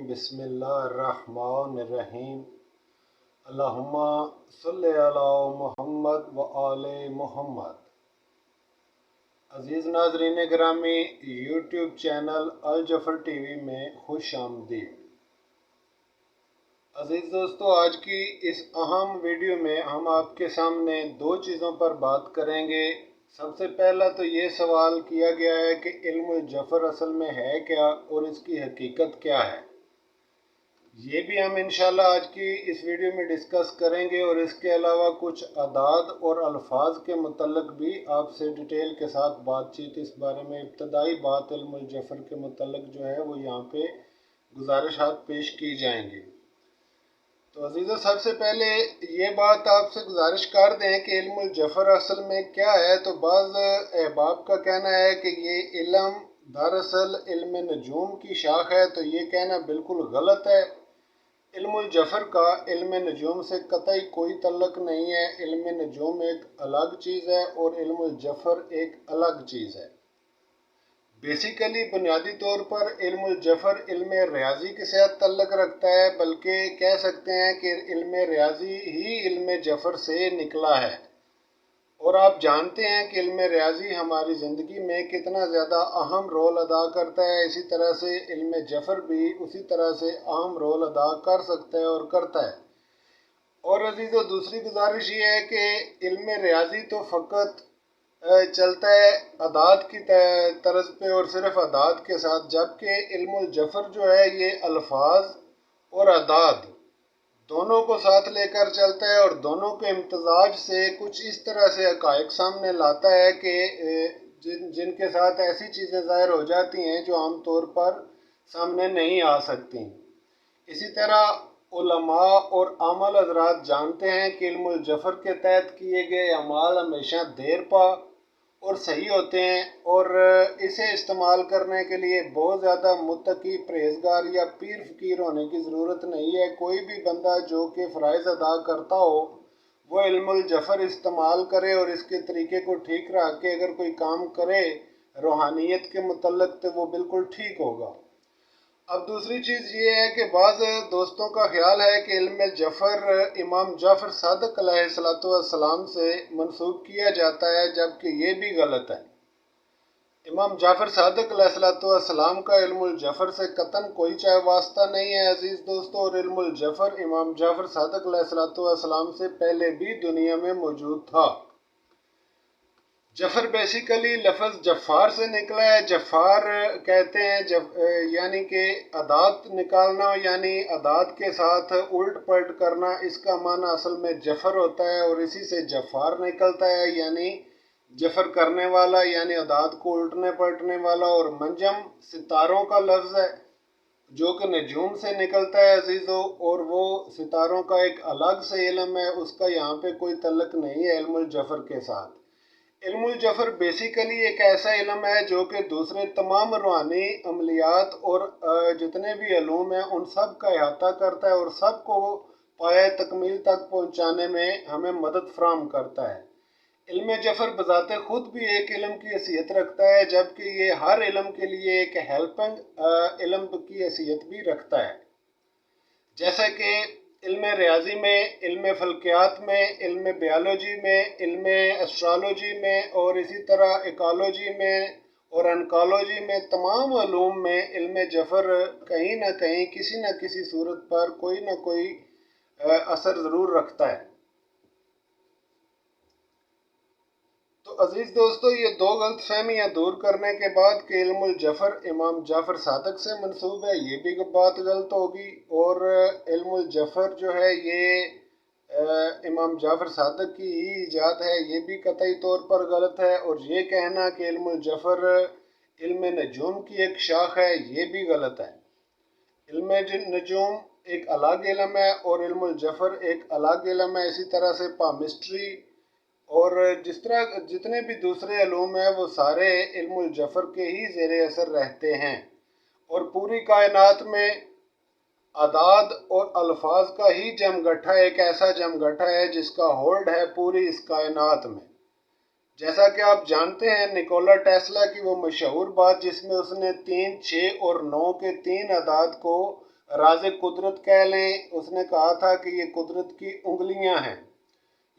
बिस्मिल्लाहिर्रहमानिर्रहीम। अल्लाहुम्मा सल्लि अला मुहम्मद व आले मुहम्मद। अज़ीज़ नाज़रीन गिरामी, यूट्यूब चैनल अल जफ़र टीवी में खुश आमदीद। अज़ीज़ दोस्तों, आज की इस अहम वीडियो में हम आपके सामने दो चीज़ों पर बात करेंगे। सबसे पहला तो ये सवाल किया गया है कि इल्मुल जफ़र असल में है क्या और इसकी हकीकत क्या है। ये भी हम इंशाल्लाह आज की इस वीडियो में डिस्कस करेंगे और इसके अलावा कुछ अदाद और अल्फाज के मुतल्लिक़ भी आपसे डिटेल के साथ बातचीत इस बारे में इब्तदाई बात इल्मुल जफ़र के मुतल्लिक़ जो है वो यहाँ पे गुजारिशात पेश की जाएंगी। तो अज़ीज़ों, सबसे पहले ये बात आपसे गुजारिश कर दें कि इल्मुल जफ़र असल में क्या है। तो बाज़ अहबाब का कहना है कि ये इल्म दरअसल इल्म नजूम की शाख है। तो ये कहना बिल्कुल गलत है। इल्मुल जफ़र का इल्म नजूम से कतई कोई तल्लुक़ नहीं है। इल्म नजूम एक अलग चीज़ है और इल्मुल जफ़र एक अलग चीज़ है। बेसिकली बुनियादी तौर पर इल्मुल जफ़र इल्म रियाजी के साथ तल्लुक़ रखता है, बल्कि कह सकते हैं कि इल्म रियाजी ही इल्म जफ़र से निकला है। और आप जानते हैं कि इल्म रियाजी हमारी ज़िंदगी में कितना ज़्यादा अहम रोल अदा करता है। इसी तरह से इल्म जफ़र भी उसी तरह से अहम रोल अदा कर सकता है और करता है। और अज़ीज़ों, दूसरी गुजारिश ये है कि इल्म रियाजी तो फ़कत चलता है अदाद की तर्ज पे और सिर्फ अदाद के साथ, जबकि इल्मुल जफ़र जो है ये अल्फाज और अदाद दोनों को साथ लेकर चलता है और दोनों के इम्तजाज से कुछ इस तरह से हक़ाइक़ सामने लाता है कि जिनके साथ ऐसी चीज़ें ज़ाहिर हो जाती हैं जो आम तौर पर सामने नहीं आ सकती। इसी तरह उलमा और आमल हज़रात जानते हैं कि इल्मुल जफ़र के तहत किए गए अमाल हमेशा देर पा और सही होते हैं और इसे इस्तेमाल करने के लिए बहुत ज़्यादा मुत्तकी, परहेज़गार या पीर फ़कीर होने की ज़रूरत नहीं है। कोई भी बंदा जो कि फ़राइज़ अदा करता हो वो इल्मुल जफ़र इस्तेमाल करे और इसके तरीके को ठीक रख के अगर कोई काम करे रूहानियत के मुतल्लिक़ तो वो बिल्कुल ठीक होगा। अब दूसरी चीज़ ये है कि बाज़ दोस्तों का ख्याल है कि इल्म जफ़र इमाम जाफ़र सादिक़ अलैहिस्सलाम से मंसूब किया जाता है, जबकि ये भी गलत है। इमाम जाफ़र सादिक़ अलैहिस्सलाम का इल्मुल जफ़र से कतन कोई चाहे वास्ता नहीं है अज़ीज़ दोस्तों। और इल्मुल जफ़र इमाम जाफ़र सादिक़ अलैहिस्सलाम से पहले भी दुनिया में मौजूद था। जफ़र बेसिकली लफ्ज़ जफ़ार से निकला है। जफ़ार कहते हैं यानी कि अदाद निकालना, यानी अदाद के साथ उल्ट पलट करना, इसका माना असल में जफ़र होता है और इसी से जफ़ार निकलता है, यानी जफ़र करने वाला, यानी अदाद को उल्टने पलटने वाला। और मंजम सितारों का लफ्ज़ है जो कि नजूम से निकलता है अजीज़ों, और वो सितारों का एक अलग से इल्म है, उसका यहाँ पे कोई तल्लुक़ नहीं है इल्मुल जफ़र के साथ। इल्मुल जफ़र बेसिकली एक ऐसा इल्म है जो कि दूसरे तमाम रूहानी अमलियात और जितने भी इल्म हैं उन सब का अहाता करता है और सब को पाए तकमील तक पहुँचाने में हमें मदद फराहम करता है। इल्म जफ़र बज़ाते ख़ुद भी एक इल्म की हैसियत रखता है, जबकि ये हर इल्म के लिए एक हेल्पिंग इल्म की हैसियत भी रखता है। जैसा कि इल्म रियाजी में, इल्म फ़ल्कियात में, इल्म बायोलॉजी में, इल्म एस्ट्रोलॉजी में और इसी तरह इकोलॉजी में और ऑन्कोलॉजी में, तमाम उलूम में इल्म जफ़र कहीं ना कहीं किसी न किसी सूरत पर कोई ना कोई असर ज़रूर रखता है। तो अज़ीज़ दोस्तों, ये दो गलत फहमियाँ दूर करने के बाद कि इल्मुल जफ़र इमाम जाफ़र सादिक़ से मंसूब है, ये भी बात गलत होगी। और इल्मुल जफ़र जो है ये इमाम जाफ़र सादिक़ की ही इजाद है, ये भी कतई तौर पर गलत है। और ये कहना कि इल्मुल जफ़र इल्म नजूम की एक शाख है, ये भी गलत है। इल्म नजूम एक अलग इल्म है और इल्मुल जफ़र एक अलग इल्म है। इसी तरह से पामिस्ट्री और जिस तरह जितने भी दूसरे इल्म हैं वो सारे इल्मुल जफ़र के ही ज़ेरे असर रहते हैं। और पूरी कायनात में अदाद और अल्फाज का ही जमगट्ठा एक ऐसा जमगट्ठा है जिसका होल्ड है पूरी इस कायनात में। जैसा कि आप जानते हैं निकोला टेस्ला की वो मशहूर बात जिसमें उसने 3, 6 और 9 के 3 अदाद को राज़ कुदरत कह लें। उसने कहा था कि ये कुदरत की उंगलियां हैं,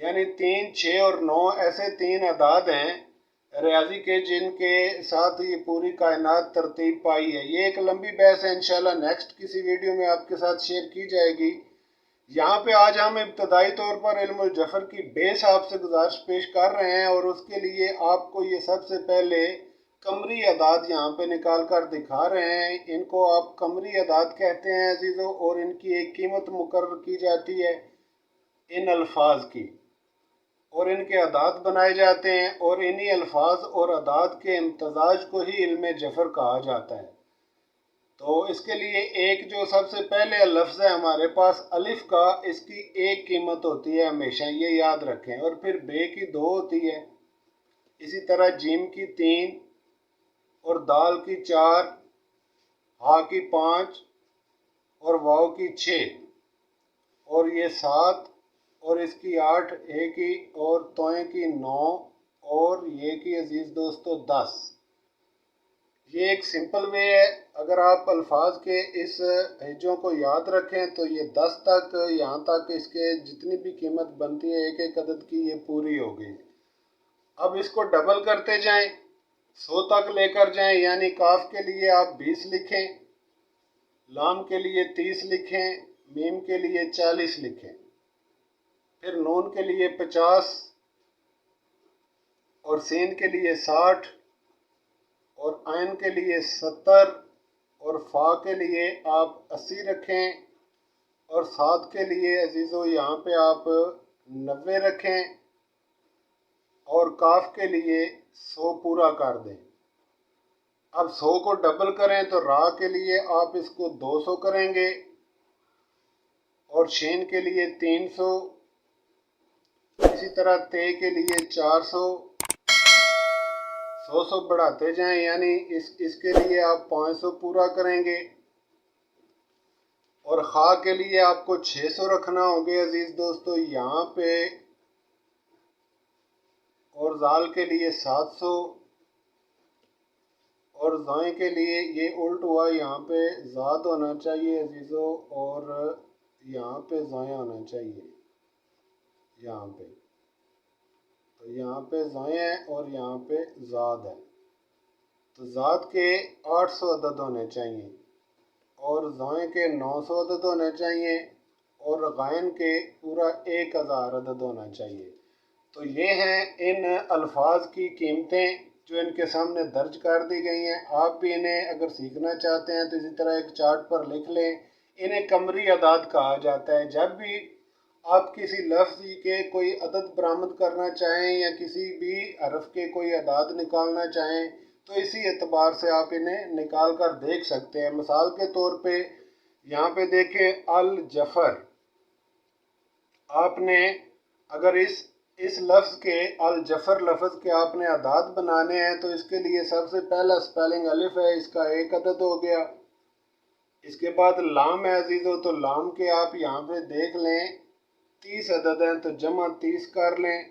यानी 3, 6 और 9 ऐसे 3 अदाद हैं रियाजी के जिनके साथ ये पूरी कायनात तरतीब पाई है। ये एक लंबी बहस है, इंशाल्लाह नेक्स्ट किसी वीडियो में आपके साथ शेयर की जाएगी। यहाँ पे आज हम इब्तदाई तौर पर इल्मुल जफर की बेस आपसे गुजारिश पेश कर रहे हैं, और उसके लिए आपको ये सबसे पहले कमरी अदाद यहाँ पे निकाल कर दिखा रहे हैं। इनको आप कमरी अदाद कहते हैं अजीज़ों, और इनकी एक कीमत मुकर्रर की जाती है इन अल्फाज की, और इनके अदाद बनाए जाते हैं, और इन्हीं अल्फाज और अदाद के इम्तजाज को ही इल्म जफर कहा जाता है। तो इसके लिए एक जो सबसे पहले लफ्ज़ है हमारे पास अलिफ का, इसकी एक कीमत होती है हमेशा, ये याद रखें, और फिर बे की 2 होती है, इसी तरह जीम की 3 और दाल की 4, हा की 5 और वाव की 6 और ये 7 और इसकी 8, ए की और तोए की 9 और ये की अजीज़ दोस्तों 10। ये एक सिंपल वे है। अगर आप अल्फाज के इस हिज्जों को याद रखें तो ये 10 तक, यहाँ तक इसके जितनी भी कीमत बनती है एक एक अदद की, ये पूरी हो गई। अब इसको डबल करते जाएं, 100 तक लेकर जाएं, यानी काफ के लिए आप 20 लिखें, लाम के लिए 30 लिखें, मीम के लिए 40 लिखें, फिर नून के लिए 50 और सीन के लिए 60 और आयन के लिए 70 और फा के लिए आप 80 रखें, और सात के लिए अजीज़ों यहाँ पे आप 90 रखें, और काफ के लिए 100 पूरा कर दें। अब 100 को डबल करें तो रा के लिए आप इसको 200 करेंगे, और शीन के लिए 300, इसी तरह ते के लिए 400, 100 बढ़ाते जाएं, यानी इसके लिए आप 500 पूरा करेंगे, और खा के लिए आपको 600 रखना होगा अजीज दोस्तों यहाँ पे, और जाल के लिए 700, और ज़ाय के लिए ये उल्ट हुआ, यहाँ पे ज़ाद होना चाहिए अजीज़ों, और यहाँ पे ज़ाय होना चाहिए, यहाँ पे तो यहाँ पे ज़ाय है और यहाँ पे ज़ाद है। तो ज़ाद के 800 अदद होने चाहिए, और ज़ाय के 900 अदद होने चाहिए, और गायन के पूरा 1000 अदद होना चाहिए। तो ये हैं इन अल्फाज की कीमतें जो इनके सामने दर्ज कर दी गई हैं। आप भी इन्हें अगर सीखना चाहते हैं तो इसी तरह एक चार्ट पर लिख लें। इन्हें कमरी अदाद कहा जाता है। जब भी आप किसी लफ्ज़ के कोई अदद बरामद करना चाहें या किसी भी हरफ के कोई अदाद निकालना चाहें तो इसी एतबार से आप इन्हें निकाल कर देख सकते हैं। मिसाल के तौर पे यहाँ पे देखें अल जफ़र, आपने अगर इस लफ्ज़ के अल जफ़र लफ्ज़ के आपने अदाद बनाने हैं तो इसके लिए सबसे पहला स्पेलिंग अलिफ है, इसका 1 अदद हो गया। इसके बाद लाम है अजीज़ों, तो लाम के आप यहाँ पे देख लें 30 अदद हैं, तो जमा 30 कर लें।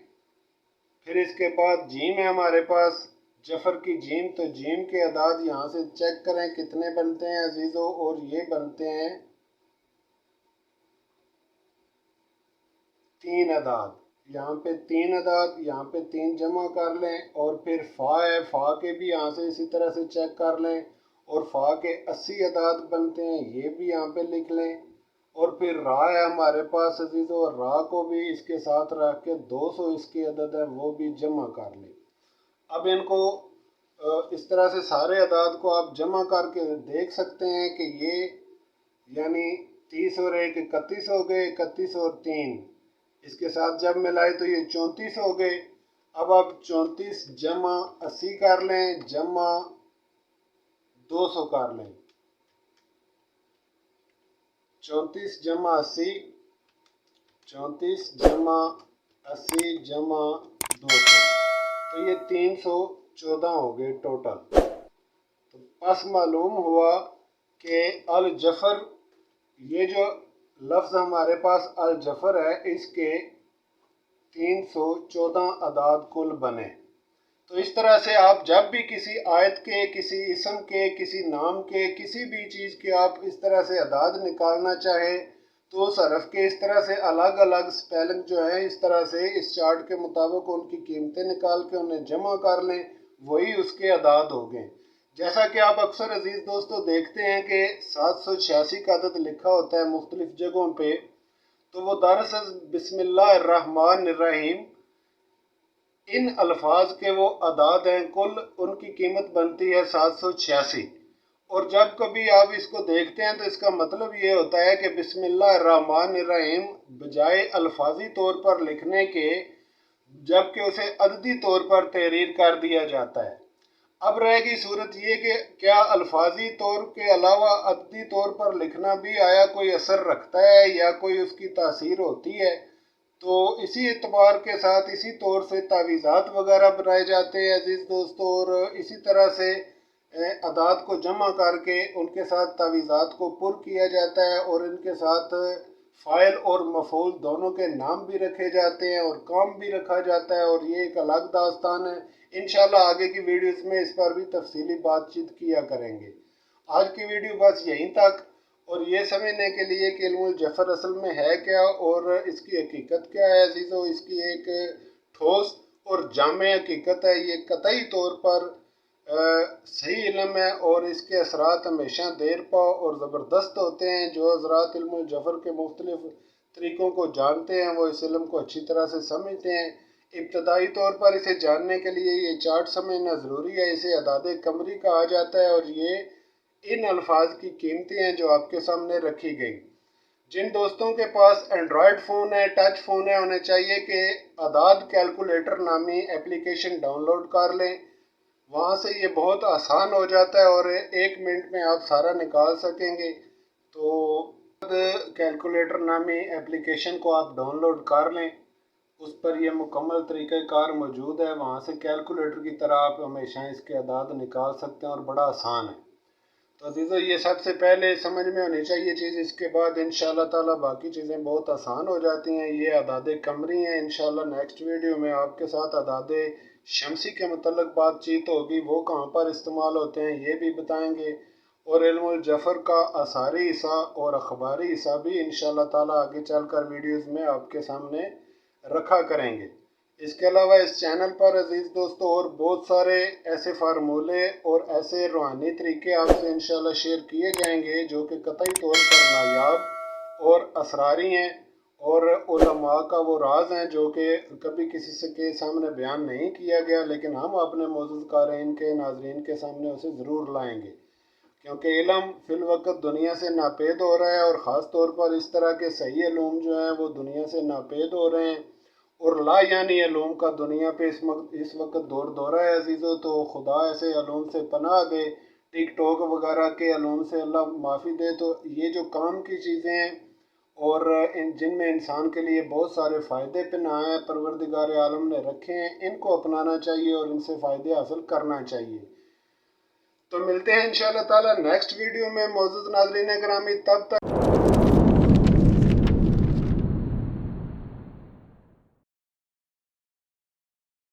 फिर इसके बाद जीम है हमारे पास, जफ़र की जीम, तो जीम के अदाद यहाँ से चेक करें कितने बनते हैं अजीज़ों, और ये बनते हैं 3 अदाद। यहाँ पे 3 अदाद, यहाँ पे 3 जमा कर लें, और फिर फ़ा है, फ़ा के भी यहाँ से इसी तरह से चेक कर लें, और फ़ा के 80 अदाद बनते हैं, ये भी यहाँ पे लिख लें। और फिर रा है हमारे पास अजीज़ों, और रा को भी इसके साथ रख के 200 इसकी अदद है वो भी जमा कर लें। अब इनको इस तरह से सारे अदाद को आप जमा करके देख सकते हैं कि ये यानी 30 और 1 31 हो गए, 31 और 3 इसके साथ जब मिलाए तो ये 34 हो गए। अब आप 34 जमा 80 कर लें, जमा 200 कर लें, 34 जमा 80, 34 जमा 80 जमा 200, तो ये 314 हो गए टोटल। तो बस मालूम हुआ कि अल जफ़र, ये जो लफ्ज़ हमारे पास अल जफ़र है, इसके 314 अदाद कुल बने। تو اس طرح سے آپ جب بھی کسی آیت کے، کسی اسم کے، کسی نام کے، کسی بھی چیز کے آپ اس طرح سے اعداد نکالنا چاہیں تو اس حرف کے اس طرح سے الگ الگ سپیلنگ جو ہیں اس طرح سے اس چارٹ کے مطابق ان کی قیمتیں نکال کے انہیں جمع کر لیں، وہی اس کے اعداد ہو گئے۔ جیسا کہ آپ اکثر عزیز دوستو دیکھتے ہیں کہ 786 کا عدد لکھا ہوتا ہے مختلف جگہوں پہ، تو وہ دراصل بسم اللہ الرحمن الرحیم ان الفاظ کے وہ اعداد ہیں، کل ان کی قیمت بنتی ہے 786۔ اور جب کبھی آپ اس کو دیکھتے ہیں تو اس کا مطلب یہ ہوتا ہے کہ بسم اللہ الرحمن الرحیم بجائے الفاظی طور پر لکھنے کے جبکہ اسے عددی طور پر تحریر کر دیا جاتا ہے۔ اب رہے گی صورت یہ کہ کیا الفاظی طور کے علاوہ عددی طور پر لکھنا بھی آیا کوئی اثر رکھتا ہے یا کوئی اس کی تاثیر ہوتی ہے؟ تو اسی اعتبار کے ساتھ اسی طور سے تعویذات وغیرہ بنائے جاتے ہیں عزیز دوستو، اور اسی طرح سے اعداد کو جمع کر کے ان کے ساتھ تعویذات کو پر کیا جاتا ہے، اور ان کے ساتھ فاعل اور مفعول دونوں کے نام بھی رکھے جاتے ہیں اور کام بھی رکھا جاتا ہے، اور یہ ایک الگ داستان ہے۔ انشاءاللہ آگے کی ویڈیوز میں اس پر بھی تفصیلی بات چیت کیا کریں گے۔ آج کی ویڈیو بس یہیں تک، اور یہ سمجھنے کے لیے کہ علم الجفر اصل میں ہے کیا اور اس کی حقیقت کیا ہے عزیزو، اس کی ایک ٹھوس اور جامع حقیقت ہے، یہ قطعی طور پر صحیح علم ہے، اور اس کے اثرات ہمیشہ دیر پا اور زبردست ہوتے ہیں۔ جو حضرات علم الجفر کے مختلف طریقوں کو جانتے ہیں وہ اس علم کو اچھی طرح سے سمجھتے ہیں۔ ابتدائی طور پر اسے جاننے کے لیے یہ چارٹ سمجھنا ضروری ہے، اسے اعداد قمری کہا جاتا ہے، اور یہ ان الفاظ کی قیمتیں ہیں جو آپ کے سامنے رکھی گئی۔ جن دوستوں کے پاس اینڈرائیڈ فون ہے، ٹچ فون ہے، انہیں چاہیے کہ اعداد کیلکولیٹر نامی اپلیکیشن ڈاؤن لوڈ کر لیں، وہاں سے یہ بہت آسان ہو جاتا ہے اور 1 منٹ میں آپ سارا نکال سکیں گے۔ تو کیلکولیٹر نامی اپلیکیشن کو آپ ڈاؤن لوڈ کر لیں، اس پر یہ مکمل طریقہ کار موجود ہے، وہاں سے کیلکولیٹر کی طرح آپ ہمیشہ اس کے اعداد نکال سکتے ہیں اور بڑا آسان ہے۔ تو عزیزو یہ سب سے پہلے سمجھ میں ہونی چاہیے چیز، اس کے بعد انشاءاللہ تعالی باقی چیزیں بہت آسان ہو جاتی ہیں۔ یہ اعداد قمری ہیں، انشاءاللہ نیکسٹ ویڈیو میں آپ کے ساتھ اعداد شمسی کے متعلق بات چیت ہوگی، وہ کہاں پر استعمال ہوتے ہیں یہ بھی بتائیں گے، اور علم الجفر کا آثاری حصہ اور اخباری حصہ بھی انشاءاللہ تعالی آگے چل کر ویڈیوز میں آپ کے سامنے رکھا کریں گے۔ اس کے علاوہ اس چینل پر عزیز دوستو اور بہت سارے ایسے فارمولے اور ایسے روحانی طریقے آپ سے انشاءاللہ شیئر کیے جائیں گے جو کہ قطعی طور پر نایاب اور اسراری ہیں، اور علماء کا وہ راز ہیں جو کہ کبھی کسی سے کے سامنے بیان نہیں کیا گیا، لیکن ہم اپنے معزز قارئین کے ناظرین کے سامنے اسے ضرور لائیں گے، کیونکہ علم فی الوقت دنیا سے ناپید ہو رہا ہے، اور خاص طور پر اس طرح کے صحیح علوم جو ہیں وہ دنیا سے ناپید ہو رہے ہیں، اور لا یعنی علوم کا دنیا پہ اس وقت دور دورہ ہے عزیزو۔ تو خدا ایسے علوم سے پناہ دے، ٹک ٹاک وغیرہ کے علوم سے اللہ معافی دے۔ تو یہ جو کام کی چیزیں ہیں اور جن میں انسان کے لیے بہت سارے فائدے پنہاں پروردگار عالم نے رکھے ہیں، ان کو اپنانا چاہیے اور ان سے فائدے حاصل کرنا چاہیے۔ تو ملتے ہیں انشاءاللہ تعالی نیکسٹ ویڈیو میں معزز ناظرین گرامی، تب تک